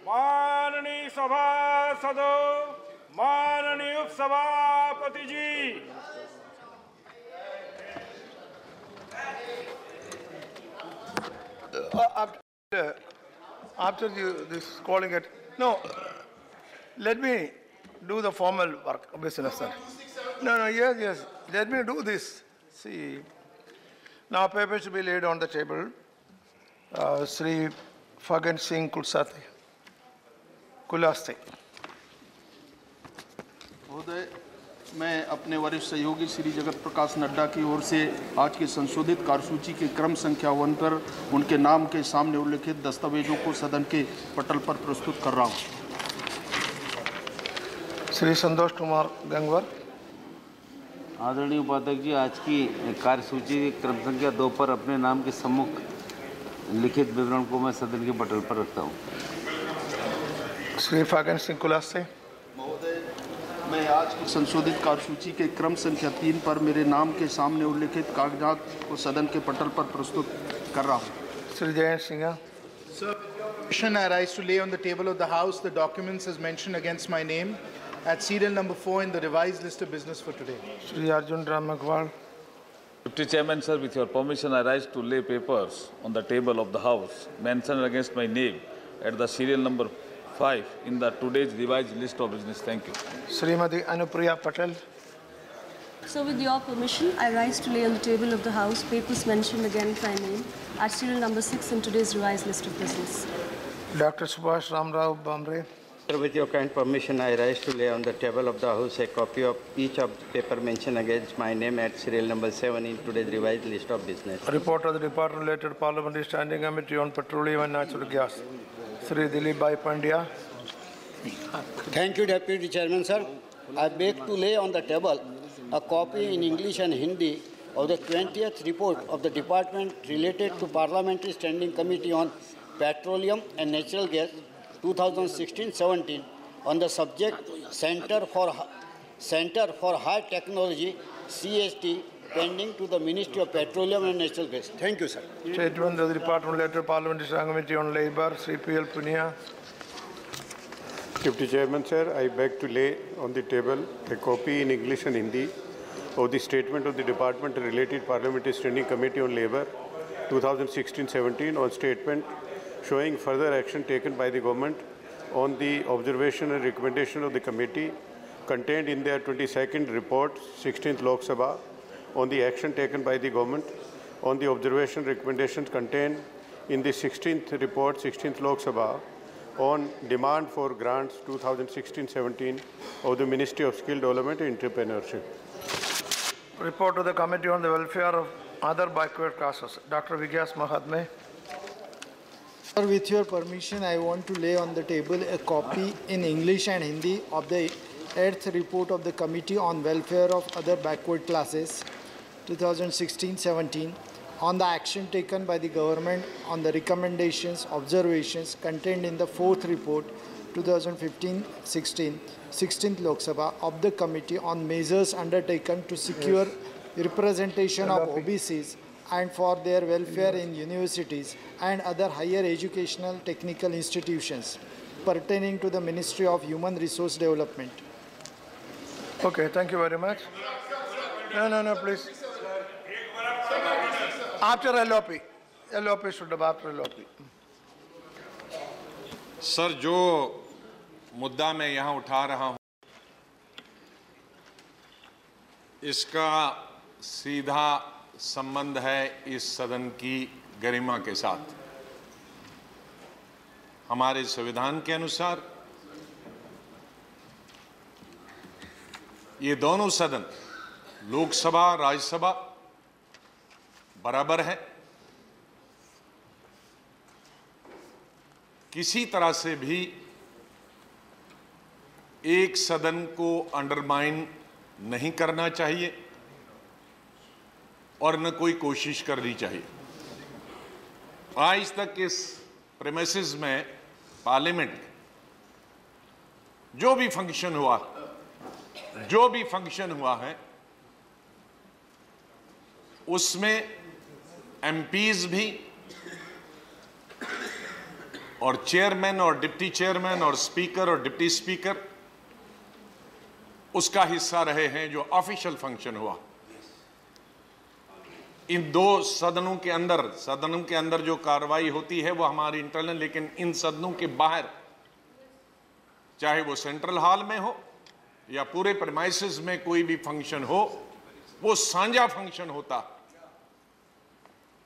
माननीय सभासदों, माननीय उपसभापति जी, after this calling it, no, let me do the formal work business, sir. No, yes, let me do this. See, now papers to be laid on the table. Sri Fagan Singh Kulaste. महोदय, मैं अपने वरिष्ठ सहयोगी श्री जगत प्रकाश नड्डा की ओर से आज की संशोधित कार्यसूची के क्रम संख्या 1 पर उनके नाम के सामने उल्लिखित दस्तावेजों को सदन के पटल पर प्रस्तुत कर रहा हूं। श्री संतोष कुमार गंगवार। आदरणीय उपाध्यक्ष जी, आज की कार्यसूची क्रम संख्या 2 पर अपने नाम के सम्मुख लिखित विवरण को मैं सदन के पटल पर रखता हूं। श्री फागन सिंह कुलासे। महोदय, मैं आज की संशोधित कार्यसूची के क्रम संख्या 3 पर मेरे नाम के सामने उल्लिखित कागजात को सदन के पटल पर प्रस्तुत कर रहा हूं। Shri Jayant Singh. Sir, I rise to lay on the table of the House the documents as mentioned against my name at serial number 4 in the revised list of business for today. Shri Arjun Ram Agarwal. Deputy Chairman, sir, with your permission, I rise to lay papers on the table of the House mentioned against my name at the serial number 5 in the today's revised list of business. Thank you. Srimati Anupriya Patel. So, with your permission, I rise to lay on the table of the House papers mentioned against my name at serial number 6 in today's revised list of business. Dr. Subhash Ramrao Bamre. Sir, with your kind permission, I rise to lay on the table of the House a copy of each of the paper mentioned against my name at serial number 7 in today's revised list of business. A report of the Department related Parliamentary Standing Committee on Petroleum and Natural Gas. Sri Dilip Bhai Pandya. Thank you, Deputy Chairman, sir. I beg to lay on the table a copy in English and Hindi of the 20th report of the Department related to Parliamentary Standing Committee on Petroleum and Natural Gas 2016-17 on the subject Center for High Technology CST pending to the Ministry of Petroleum and Natural Gas. Thank you, sir. Statement of the Department related Parliamentary Standing Committee on Labour. Sri P.L. Punia. Deputy Chairman, sir, I beg to lay on the table a copy in English and Hindi of the statement of the Department related Parliamentary Standing Committee on Labour 2016-17 on statement showing further action taken by the government on the observation and recommendation of the committee contained in their 22nd report, 16th Lok Sabha, on the action taken by the government on the observation recommendations contained in the 16th report, 16th Lok Sabha, on demand for grants 2016-17 of the Ministry of Skill Development and Entrepreneurship. Report of the Committee on the Welfare of Other Backward Classes. Dr. Vigyas Mahatme. Sir, with your permission, I want to lay on the table a copy in English and Hindi of the 8th report of the Committee on Welfare of Other Backward Classes 2016-17 on the action taken by the government on the recommendations, observations contained in the 4th report 2015-16, 16th Lok Sabha of the Committee on measures undertaken to secure representation of OBCs and for their welfare in universities and other higher educational technical institutions pertaining to the Ministry of Human Resource Development. Okay, thank you very much. No, please. After LOP should have after LOP. Sir, जो मुद्दा मैं यहाँ उठा रहा हूँ इसका सीधा संबंध है इस सदन की गरिमा के साथ। हमारे संविधान के अनुसार ये दोनों सदन, लोकसभा राज्यसभा, बराबर है। किसी तरह से भी एक सदन को अंडरमाइन नहीं करना चाहिए और न कोई कोशिश करनी चाहिए। आज तक इस प्रेमिसेस में पार्लियामेंट जो भी फंक्शन हुआ है उसमें एमपीज भी और चेयरमैन और डिप्टी चेयरमैन और स्पीकर और डिप्टी स्पीकर उसका हिस्सा रहे हैं जो ऑफिशियल फंक्शन हुआ। इन दो सदनों के अंदर जो कार्रवाई होती है वो हमारी इंटरनल, लेकिन इन सदनों के बाहर, चाहे वो सेंट्रल हॉल में हो या पूरे प्रेमाइसेस में कोई भी फंक्शन हो, वो साझा फंक्शन होता।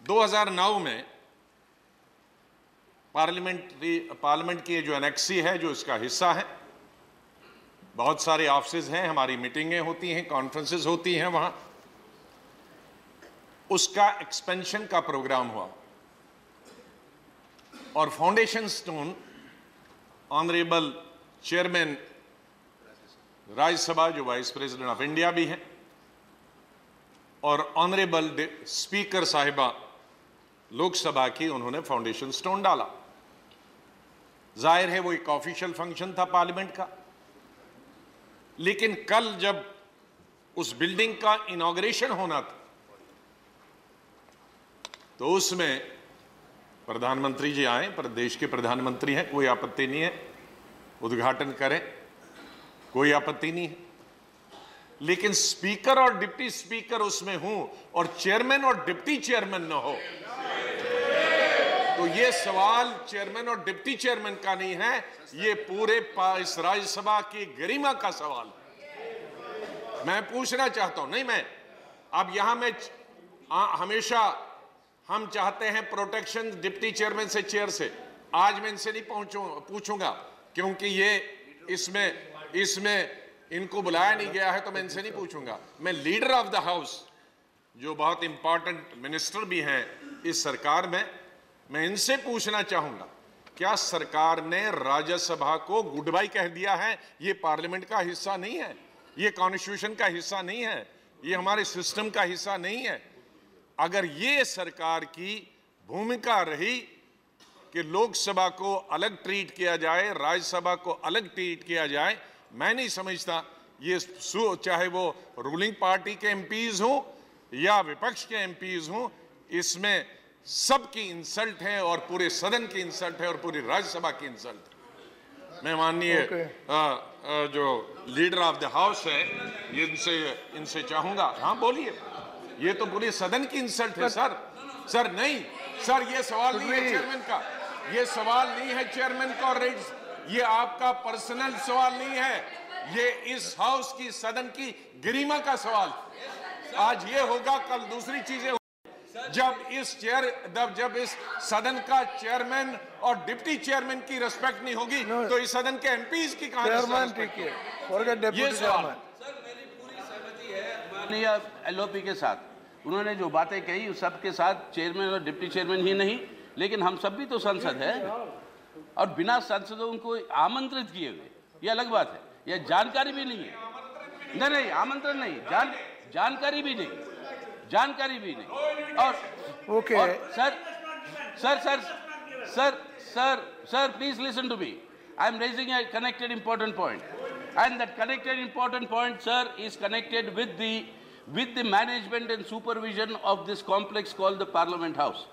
2009 में पार्लियामेंट की जो एनेक्सी है, जो इसका हिस्सा है, बहुत सारे ऑफिस हैं, हमारी मीटिंगें होती हैं, कॉन्फ्रेंसेस होती हैं वहां, उसका एक्सपेंशन का प्रोग्राम हुआ और foundation stone honourable chairman Rajya Sabha जो वाइस प्रेसिडेंट ऑफ इंडिया भी हैं और ऑनरेबल स्पीकर साहिबा लोकसभा की, उन्होंने फाउंडेशन स्टोन डाला। जाहिर है वो एक ऑफिशियल फंक्शन था पार्लियामेंट का, लेकिन कल जब उस बिल्डिंग का इनॉग्रेशन होना था तो उसमें प्रधानमंत्री जी आए, पर देश के प्रधानमंत्री हैं, कोई आपत्ति नहीं है, उद्घाटन करें, कोई आपत्ति नहीं है, लेकिन स्पीकर और डिप्टी स्पीकर उसमें हूं और चेयरमैन और डिप्टी चेयरमैन न हो, तो ये सवाल चेयरमैन और डिप्टी चेयरमैन का नहीं है, ये पूरे इस राज्यसभा की गरिमा का सवाल है। मैं पूछना चाहता हूं, नहीं मैं अब यहां में हमेशा हम चाहते हैं प्रोटेक्शन डिप्टी चेयरमैन से, चेयर से, आज मैं इनसे नहीं पूछूंगा क्योंकि ये इसमें इनको बुलाया नहीं गया है, तो मैं इनसे नहीं पूछूंगा। मैं लीडर ऑफ द हाउस जो बहुत इंपॉर्टेंट मिनिस्टर भी हैं इस सरकार में, मैं इनसे पूछना चाहूंगा, क्या सरकार ने राज्यसभा को गुड बाय कह दिया है? ये पार्लियामेंट का हिस्सा नहीं है, ये कॉन्स्टिट्यूशन का हिस्सा नहीं है, ये हमारे सिस्टम का हिस्सा नहीं है। अगर ये सरकार की भूमिका रही कि लोकसभा को अलग ट्रीट किया जाए, राज्यसभा को अलग ट्रीट किया जाए, मैं नहीं समझता ये, चाहे वो रूलिंग पार्टी के एमपीज हों या विपक्ष के एमपीज हों, इसमें सबकी इंसल्ट है और पूरे सदन की इंसल्ट है और पूरी राज्यसभा की इंसल्ट है। मैं माननीय जो लीडर ऑफ द हाउस है, ये इनसे चाहूंगा, हाँ बोलिए, ये तो पूरे सदन की इंसल्ट है सर नहीं सर, ये सवाल नहीं है चेयरमैन का, ये सवाल नहीं है चेयरमैन का, और ये आपका पर्सनल सवाल नहीं है, ये इस हाउस की, सदन की गरिमा का सवाल। आज ये होगा, कल दूसरी चीजें, जब इस सदन का चेयरमैन और डिप्टी चेयरमैन की रिस्पेक्ट नहीं होगी, तो इस सदन के एमपीज की कहां रिस्पेक्ट? ये सवाल एलओपी के साथ उन्होंने जो बातें कही, उस सब के साथ चेयरमैन और डिप्टी चेयरमैन ही नहीं, लेकिन हम सब भी तो संसद है, और बिना सांसदों को आमंत्रित किए हुए, ये अलग बात है, यह जानकारी भी नहीं है। नहीं, आमंत्रण नहीं, जानकारी भी नहीं। और sir please listen to me, I am raising a connected important point, and that connected important point, sir, is connected with the management and supervision of this complex called the Parliament House.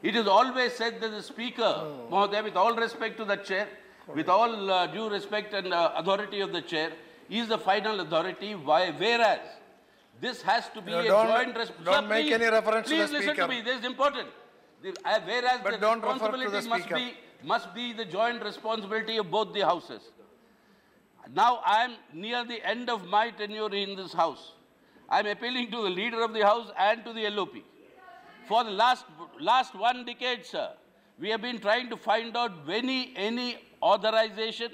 It is always said that the Speaker, Mahodaya, with all respect to the chair, with all due respect and authority of the chair, is the final authority, whereas this has to be a joint responsibility. Don't make any reference to the Speaker. Please listen to me, this is important. Whereas but the don't refer to the responsibility must be the joint responsibility of both the houses. Now I am near the end of my tenure in this house. I am appealing to the leader of the house and to the LOP. For the last 1 decade, sir, we have been trying to find out any authorization,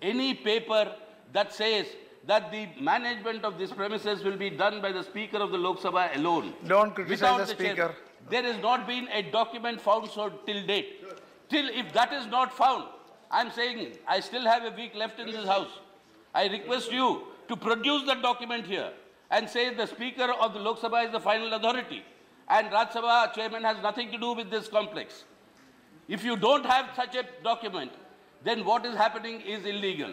any paper that says that the management of these premises will be done by the Speaker of the Lok Sabha alone. Don't criticize the Speaker. There has not been a document found till date. Till if that is not found, I'm saying I still have a week left in this house. I request you to produce the document here and say the Speaker of the Lok Sabha is the final authority and Rajya Sabha chairman has nothing to do with this complex. If you don't have such a document, then what is happening is illegal.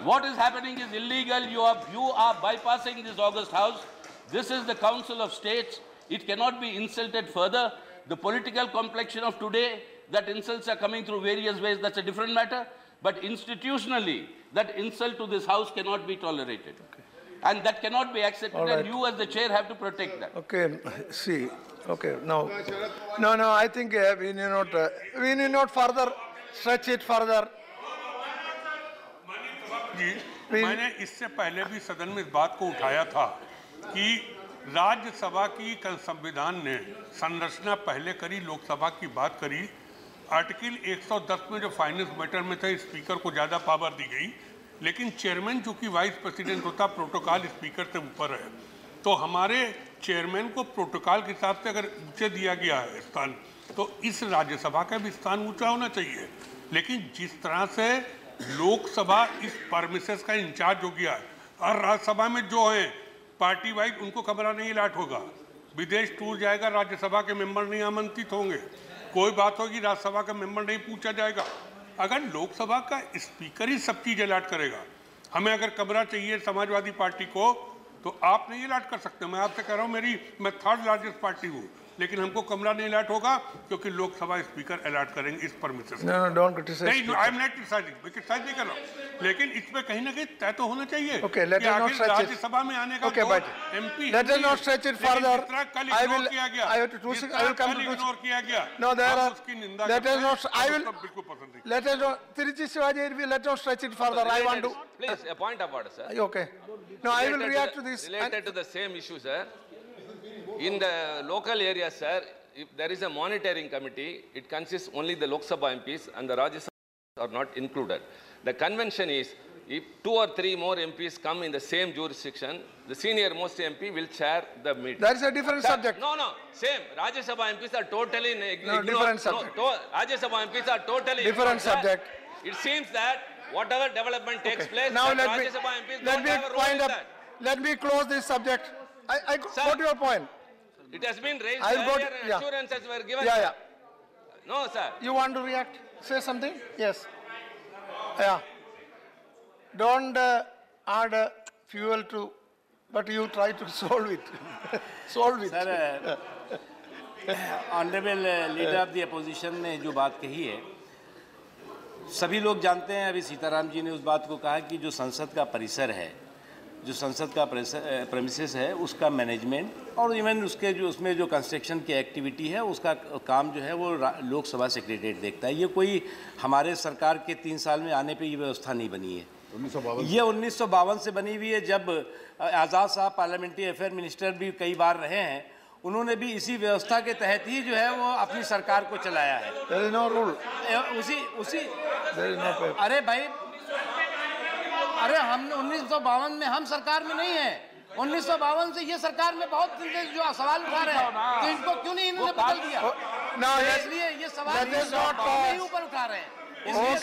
What is happening is illegal. You are bypassing this august house. This is the Council of States. It cannot be insulted further. The political complexion of today, that insults are coming through various ways, that's a different matter. But institutionally, that insult to this House cannot be tolerated. Okay. And that cannot be accepted, right. And you as the chair have to protect that. Okay, see, okay, no, I think we need not further stretch it further. मैंने इससे पहले भी सदन में इस बात को उठाया था कि राज्यसभा की संविधान ने संरचना पहले करी, लोकसभा की बात करी। आर्टिकल 110 में जो फाइनेंस मैटर में थे, स्पीकर को ज़्यादा पावर दी गई, लेकिन चेयरमैन जो कि वाइस प्रेसिडेंट होता, प्रोटोकॉल स्पीकर से ऊपर है। तो हमारे चेयरमैन को प्रोटोकॉल के हिसाब से अगर ऊंचे दिया गया है स्थान, तो इस राज्यसभा का भी स्थान ऊंचा होना चाहिए। लेकिन जिस तरह से लोकसभा इस परमिसेस का इंचार्ज हो गया है, और राज्यसभा में जो है पार्टी वाइज उनको कमरा नहीं अलाट होगा, विदेश टूर जाएगा, राज्यसभा के मेंबर नहीं आमंत्रित होंगे, कोई बात होगी राज्यसभा का मेंबर नहीं पूछा जाएगा। अगर लोकसभा का स्पीकर ही सब चीज अलाट करेगा, हमें अगर कमरा चाहिए समाजवादी पार्टी को, तो आप नहीं अलाट कर सकते। मैं आपसे कह रहा हूँ, मैं थर्ड लार्जेस्ट पार्टी हूँ, लेकिन हमको कमरा नहीं अलाट होगा क्योंकि लोकसभा स्पीकर अलाट करेंगे इस परमिशन। Don't criticise. नहीं, आई एम नॉट क्रिटिसाइजिंग, मैं क्रिटिसाइज नहीं कर रहा हूँ, लेकिन इसमें कहीं ना कहीं तय तो होना चाहिए। Okay, let us not stretch it. Rajya Sabha में आने का MP, let us not stretch it further. I will come to ignore किया गया। No, there are. उसकी निंदा Let us not. I will. बिल्कुल पसंद नहीं। Let us not. Tiruchi Shivaji, let us not stretch it further. I want to. Please, a point of order, sir. Okay. No, I will react to this. Related to the same issue, sir. In the local area, sir, if there is a monitoring committee, it consists only the Lok Sabha MPs and the Rajya Sabha are not included. The convention is, if 2 or 3 more MPs come in the same jurisdiction, the senior most MP will chair the meeting. That is a different subject. No, same. Rajya Sabha MPs are totally ignored. Different subject. Rajya Sabha MPs are totally different subject. It seems that whatever development takes place, now Rajya Sabha MPs don't have a role in that. Let me close this subject. I got your point. It has been raised earlier and assurances were given. Yeah. No, sir. You want to react? Say something? Yes. Yeah. Don't add fuel to, but you try to solve it. Solve it. Sir, Honorable Leader of the Opposition ने जो बात कही है, सभी लोग जानते हैं, अभी सीताराम जी ने उस बात को कहा कि जो संसद का परिसर है, जो संसद का प्रेमिसेस है, उसका मैनेजमेंट और इवन उसके जो उसमें जो कंस्ट्रक्शन की एक्टिविटी है, उसका काम जो है वो लोकसभा सेक्रेटरीट देखता है। ये कोई हमारे सरकार के 3 साल में आने पे ये व्यवस्था नहीं बनी है। ये 1952 से बनी हुई है, जब आज़ाद साहब पार्लियामेंट्री अफेयर मिनिस्टर भी कई बार रहे हैं, उन्होंने भी इसी व्यवस्था के तहत ही जो है वो अपनी सरकार को चलाया है। There is no rule. अरे भाई, अरे हम 1952 में हम सरकार में नहीं है, 1952 से ये सरकार में बहुत जो सवाल उठा रहे हैं, तो इनको क्यों नहीं इन्होंने बदल दिया? इसलिए ये सवाल नहीं ऊपर उठा रहे हैं। नहीं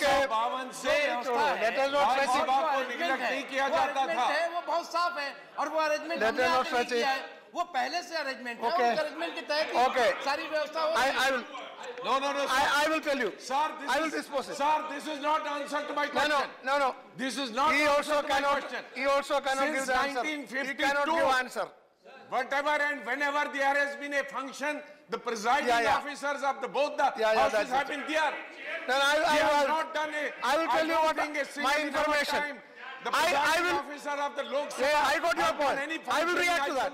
किया जाता था, वो बहुत साफ है और वो अरेंजमेंट हमने नहीं किया है, वो पहले से अरेंजमेंट है, उस अरेंजमेंट के तहत सारी व्यवस्था हो रही है। No, I will tell you. Sir, I will dispose it. Sir, this is not answer to my question. No. This is not he answer also to my question. He also cannot Since give the answer. 1952, he cannot give answer. Whatever and whenever there has been a function, the presiding officers of both the houses have been there. Then I will tell you what my information. The presiding officer of the Lok Sabha. I got your point. I will react to that.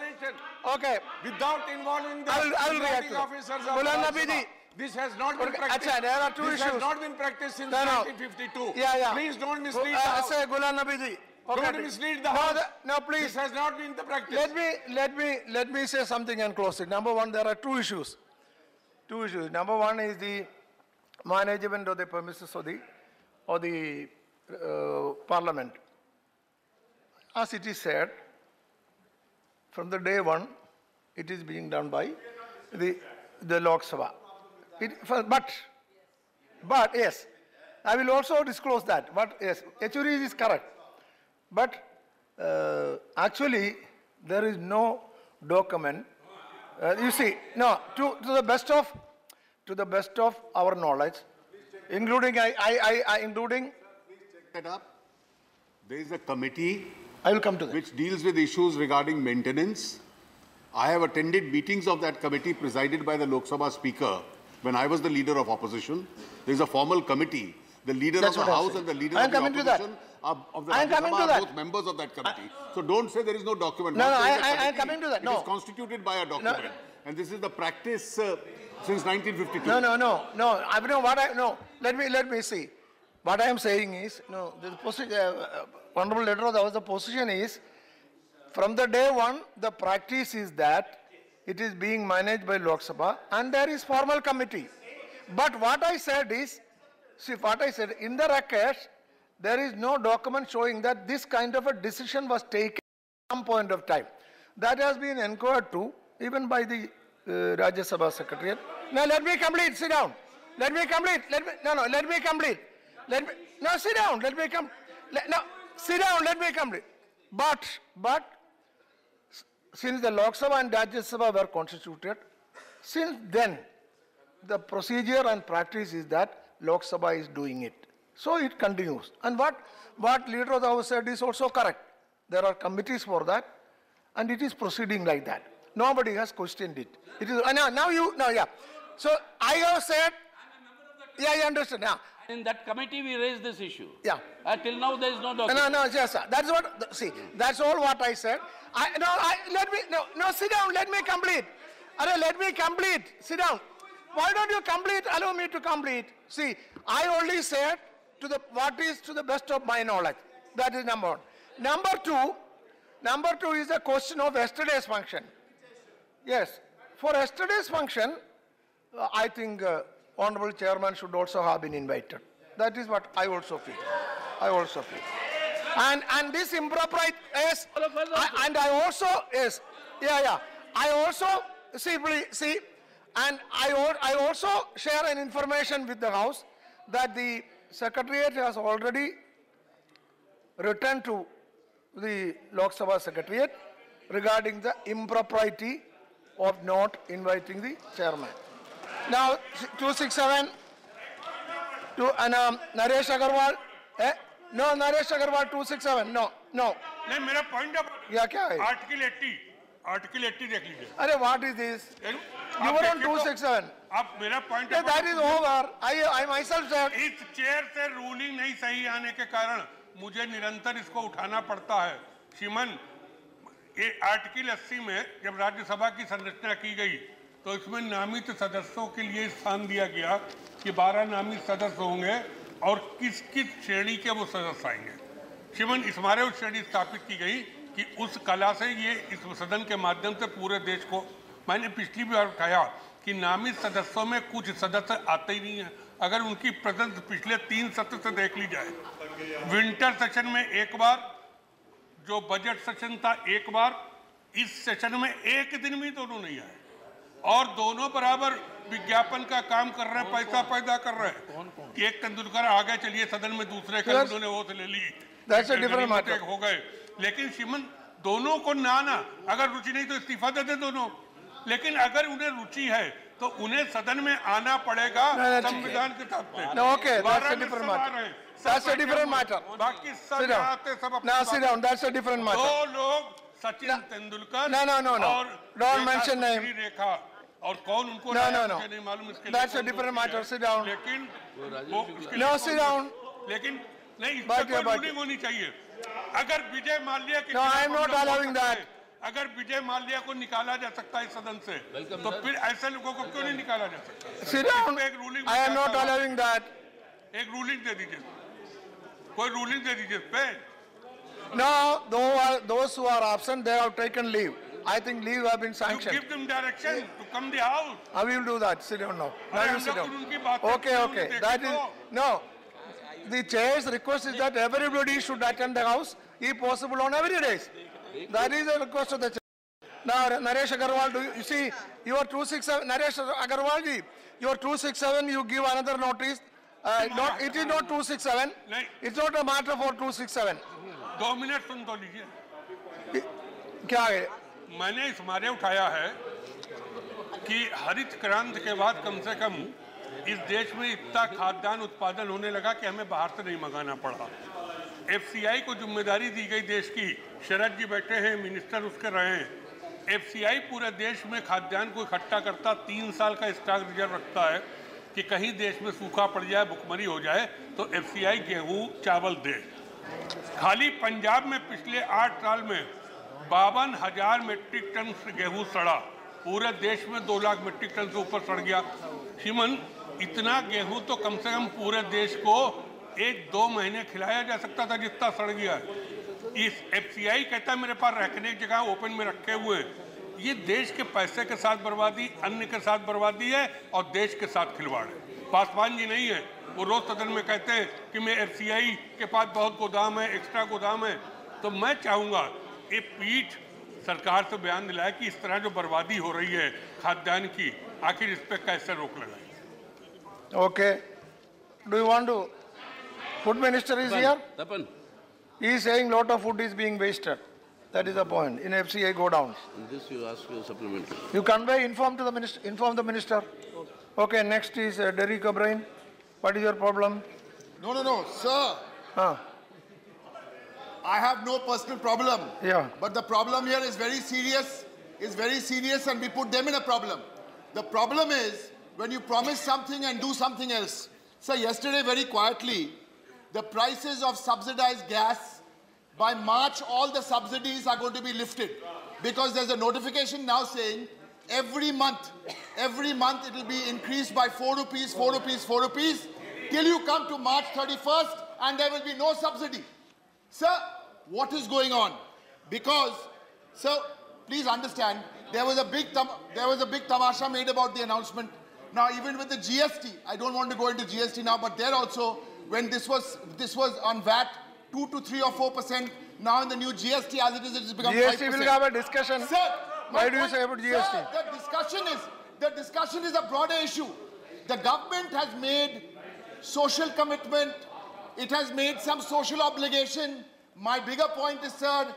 Okay. Without involving the presiding officers of the Lok Sabha. This has not been practiced. There are 2 issues. This has not been practiced since 1952. Please don't mislead the House. Say Ghulam Nabi ji. Don't mislead the House. No, please. This has not been the practice. Let me say something and close it. Number 1, there are 2 issues. 2 issues. Number 1 is the management of the premises of the Parliament. As it is said, from the day 1, it is being done by the Lok Sabha. But yes, I will also disclose that. But yes, Yechuri is correct. But actually, there is no document. You see, no. To the best of our knowledge, including including. Set up. There is a committee. I will come to that. Which deals with issues regarding maintenance. I have attended meetings of that committee presided by the Lok Sabha Speaker when I was the leader of opposition. There is a formal committee. The leader of the House and the leader of the opposition of the Rajya Sabha are both members of that committee. So don't say there is no document. No, I am coming to that. It is constituted by a document. No. And this is the practice since 1952. No. Let me see. What I am saying is, honorable leader of the House, the position is, from the day one, the practice is that it is being managed by Lok Sabha and there is formal committee. But what I said is, in the records, there is no document showing that this kind of a decision was taken at some point of time. That has been inquired to, even by the Rajya Sabha Secretariat. Now let me complete, sit down. Let me complete, let me complete. Sit down, let me complete. But, since the Lok Sabha and Rajya Sabha were constituted, since then, the procedure and practice is that Lok Sabha is doing it. So it continues. And what Leader of the House said is also correct. There are committees for that, and it is proceeding like that. Nobody has questioned it. It is yeah. So I have said, yeah, I understand. Yeah. In that committee, we raised this issue. Yeah. Till now, there is no document. Yes, sir. That's what. See, that's all what I said. Sit down. Let me complete. Let me complete. Sit down. Why don't you complete? Allow me to complete. See, I only said what is to the best of my knowledge. That is number one. Number two is a question of yesterday's function. Yes, for yesterday's function, I think Honorable Chairman should also have been invited. That is what I also feel. And this impropriety is, I also share an information with the House that the Secretariat has already written to the Lok Sabha Secretariat regarding the impropriety of not inviting the chairman. Now, 267, Naresh Agarwal, no, Naresh Agarwal 267, no. नहीं मेरा point क्या है? Article 80 देख लीजिए. अरे what is this? You were on 267. आप मेरा point that is over. I myself said. इस चेयर से रूलिंग नहीं सही आने के कारण मुझे निरंतर इसको उठाना पड़ता है. श्रीमान, ये आर्टिकल 80 में जब राज्यसभा की संरचना की गई तो इसमें नामित सदस्यों के लिए स्थान दिया गया कि 12 नामित सदस्य होंगे और किस किस श्रेणी के वो सदस्य आएंगे. श्रीमान, इस मारे उस श्रेणी स्थापित की गई कि उस कला से ये इस सदन के माध्यम से पूरे देश को, मैंने पिछली बार उठाया कि नामित सदस्यों में कुछ सदस्य आते ही नहीं है. अगर उनकी प्रेजेंस पिछले 3 सत्र से देख ली जाए, विंटर सेशन में एक बार, जो बजट सेशन था एक बार, इस सेशन में एक दिन भी दोनों नहीं आए और दोनों बराबर विज्ञापन का काम कर रहे हैं, पैसा पैदा कर रहे हैं. एक तेंदुलकर आगे चलिए सदन में, दूसरे का उन्होंने वोट ले ली, हो गए. लेकिन श्रीमन, दोनों को ना अगर रुचि नहीं तो इस्तीफा दे दे दोनों. लेकिन अगर उन्हें रुचि है तो उन्हें सदन में आना पड़ेगा संविधान के तहत. Okay, that's a different matter. That's a different matter. बाकी सब आते सब. Now sit down. That's a different matter. दो लोग सचिन तेंदुलकर और don't mention name. रेखा और कौन उनको नहीं मालूम. इसके That's a different matter. Sit down. लेकिन no, sit down. लेकिन नहीं, इस पर रूलिंग होनी चाहिए. अगर विजय माल्या के, no, I am not allowing that. अगर विजय माल्या को निकाला जा सकता है इस सदन से, तो फिर ऐसे लोगों को क्यों नहीं निकाला जा सकता? Sit down. I am not allowing that. एक रूलिंग दे दीजिए, कोई रूलिंग दे दीजिए पे. No, those who are absent, they have taken leave. I think leave have been sanctioned. You give them direction to come the house. I will do that. Sit down now. Now you sit down. Okay. That is no. The chair's request is that everybody should attend the house, if possible, on every day. That is a request of the chair. Now, Naresh Agarwal, you see, your 267, Naresh Agarwal ji, your 267, you give another notice. It is not 267. It's not a matter for 267. 2 minute सुन तो लीजिए. क्या है? मैंने इस मारे उठाया है कि हरित क्रांति के बाद कम से कम इस देश में इतना खाद्यान्न उत्पादन होने लगा कि हमें बाहर से नहीं मंगाना पड़ा. FCI को जिम्मेदारी दी गई देश की. शरद जी बैठे हैं, मिनिस्टर उसके रहे हैं. एफसीआई पूरे देश में खाद्यान्न को इकट्ठा करता, 3 साल का स्टॉक रिजर्व रखता है कि कहीं देश में सूखा पड़ जाए, भुखमरी हो जाए तो एफसीआई गेहूं चावल दे। खाली पंजाब में पिछले 8 साल में 52,000 मीट्रिक टन गेहूं सड़ा। पूरे देश में 2 लाख मीट्रिक टन से ऊपर सड़ गया। श्रीमन, इतना गेहूं तो कम से कम पूरे देश को 1-2 महीने खिलाया जा सकता था जितना सड़ गया है। इस एफसीआई कहता है मेरे पास रखने की जगह ओपन में रखे हुए। ये देश के पैसे के साथ बर्बादी, अन्न के साथ बर्बादी है और देश के साथ खिलवाड़ है। पासवान जी नहीं है, वो रोज सदन में कहते हैं कि मैं एफसीआई के पास बहुत गोदाम है, एक्स्ट्रा गोदाम है। तो मैं चाहूँगा ये पीठ सरकार से बयान दिलाए कि इस तरह जो बर्बादी हो रही है खाद्यान्न की, आखिर इस पर कैसे रोक लगाए। Okay, do you want to? Food minister is here. He is saying lot of food is being wasted. That is the point in FCI go downs. This you ask your supplementary. You convey, inform to the minister. Inform the minister. Okay. Next is Derek O'Brien. What is your problem? No, sir. I have no personal problem. Yeah. But the problem here is very serious. Is very serious, and we put them in a problem. The problem is when you promise something and do something else. So yesterday, very quietly, the prices of subsidized gas, by March, all the subsidies are going to be lifted because there's a notification now saying every month it will be increased by 4 rupees, 4 rupees, 4 rupees till you come to March 31st and there will be no subsidy. Sir, what is going on? Because, sir, please understand, there was a big tamasha made about the announcement. Now, even with the GST, I don't want to go into GST now, but there also, when this was on VAT, 2 to 3 or 4%. Now in the new GST, as it has become 5%. GST will have a discussion. Sir, why do you say about GST? Sir, the discussion is a broader issue. The government has made social commitment. It has made some social obligation. My bigger point is, sir,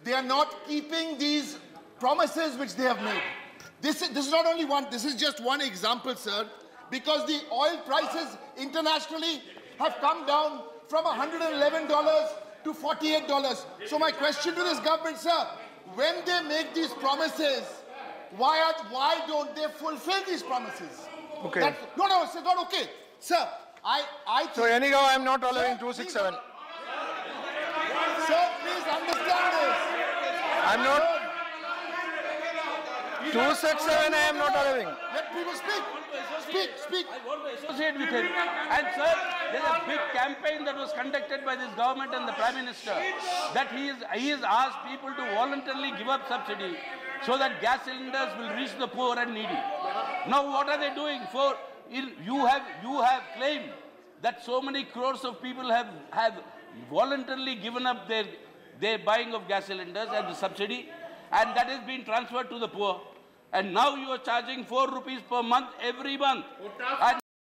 they are not keeping these promises which they have made. This is not only one. This is just one example, sir, because the oil prices internationally have come down from $111 to $48. So my question to this government, sir, when they make these promises, why don't they fulfill these promises? Okay. No, it's not okay. Sir, I so anyhow, I am not allowing 267. Sir, please understand this. I'm not. 267 I am not allowing. Let people speak. Speak. I want to associate with him. And sir, there's a big campaign that was conducted by this government and the Prime Minister that he has asked people to voluntarily give up subsidy so that gas cylinders will reach the poor and needy. Now what are they doing? You have claimed that so many crores of people have voluntarily given up their buying of gas cylinders and the subsidy, and that has been transferred to the poor. And now you are charging 4 rupees per month every month.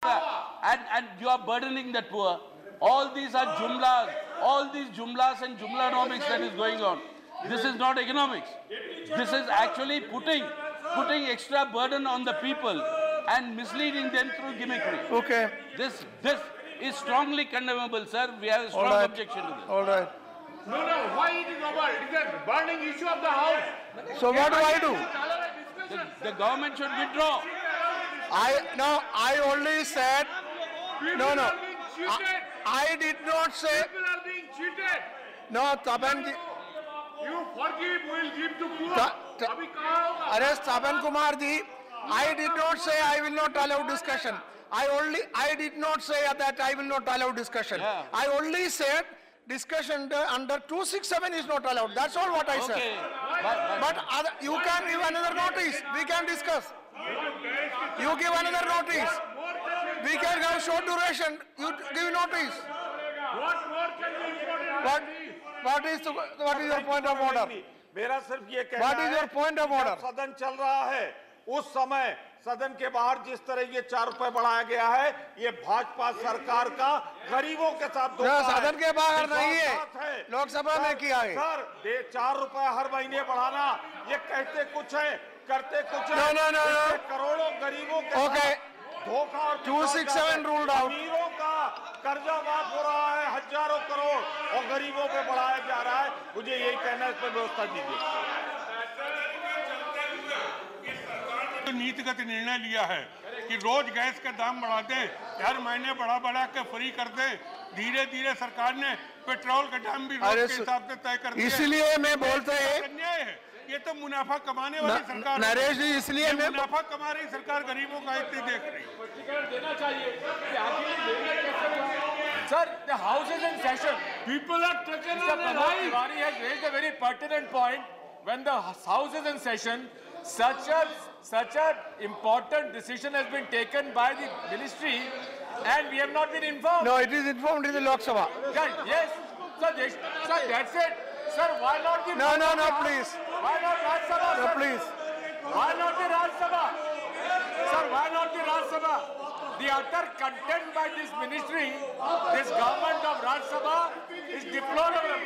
And you are burdening that poor. All these are jumlas. All these jumlas and jumlanomics that is going on. This is not economics. This is actually putting extra burden on the people and misleading them through gimmickry. Okay. This is strongly condemnable, sir. We have a strong objection to this. All right. No, why it is over? It is a burning issue of the House. So what do I do? The government should withdraw. I only said, no. I did not say. People are being cheated. No, Tapan ji. You forgive, we will give to poor. Arrest Tapan Kumar ji. I did not say I will not allow discussion. I did not say that I will not allow discussion. Yeah. I only said discussion under 267 is not allowed. That's all what I said. Okay. But you can give another notice. We can discuss. You give another notice. We can have short duration. You give notice. What is your point of order? मेरा सिर्फ ये कहना What is your point of order? सदन चल रहा है उस समय सदन के बाहर जिस तरह ये 4 रुपए बढ़ाया गया है, ये भाजपा सरकार का गरीबों के साथ धोखा है। सदन के बाहर नहीं है, लोकसभा में किया है। सर, 4 रुपए हर महीने बढ़ाना, ये कहते कुछ है, करते कुछ है। No. करोड़ों गरीबों के साथ धोखा और 267 ruled out. अमीरों का कर्जा माफ हो रहा है, हजारों करोड़, और गरीबों पे बढ़ाया जा रहा है। मुझे यही कहना है, इस पर व्यवस्था कीजिए। नीतिगत निर्णय लिया है कि रोज गैस के दाम बढ़ा दें, हर महीने बढ़ा के फ्री कर दें। धीरे धीरे सरकार ने पेट्रोल का दाम भी रोज के हिसाब से तय कर दिया। इसलिए मैं बोलते हैं अन्याय है, ये तो मुनाफा कमाने वाली सरकार। नरेश जी, इसलिए मैं मुनाफा कमा रही सरकार गरीबों का इतनी देख रही। देना चाहिए। Sir, the House is in session. People are taken on the right. Tiwari has raised a very pertinent point. When the House is in session, such a important decision has been taken by the ministry, and we have not been informed. No, it is informed in the Lok Sabha. Yes, sir, that's it. Sir, why not the... No, please. Why not Raj Sabha, No, sir? please. Why not the Raj Sabha? Sir, why not the Raj Sabha? The utter contempt by this ministry, this government of Raj Sabha is deplorable.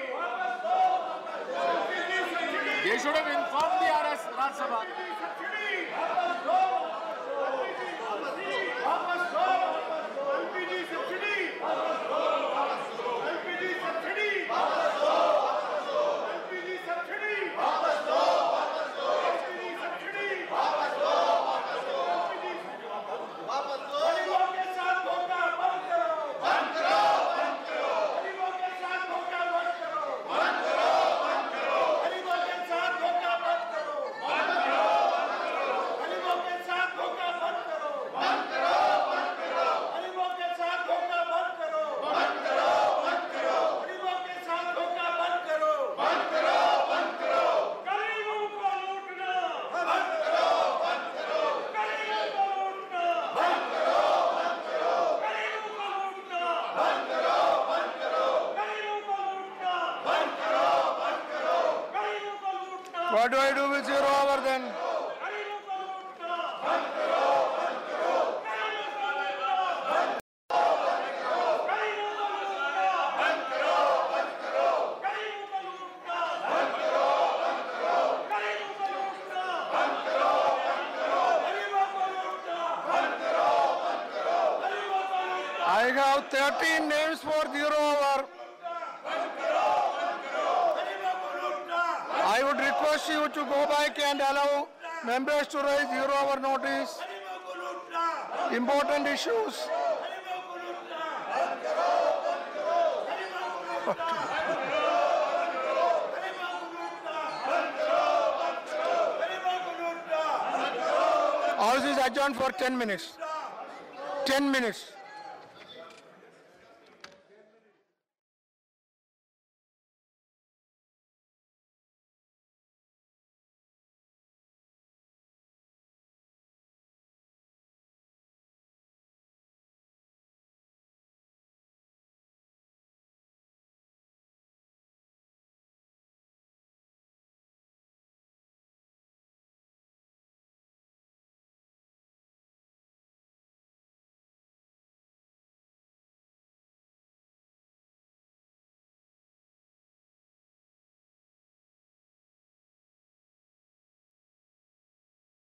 They should have informed the Raj Sabha. What do I do with 0 hour then? I have 13 names for 0 hour. I would request you to go back and allow members to raise 0 hour notice. Important issues. House is adjourned for 10 minutes. 10 minutes.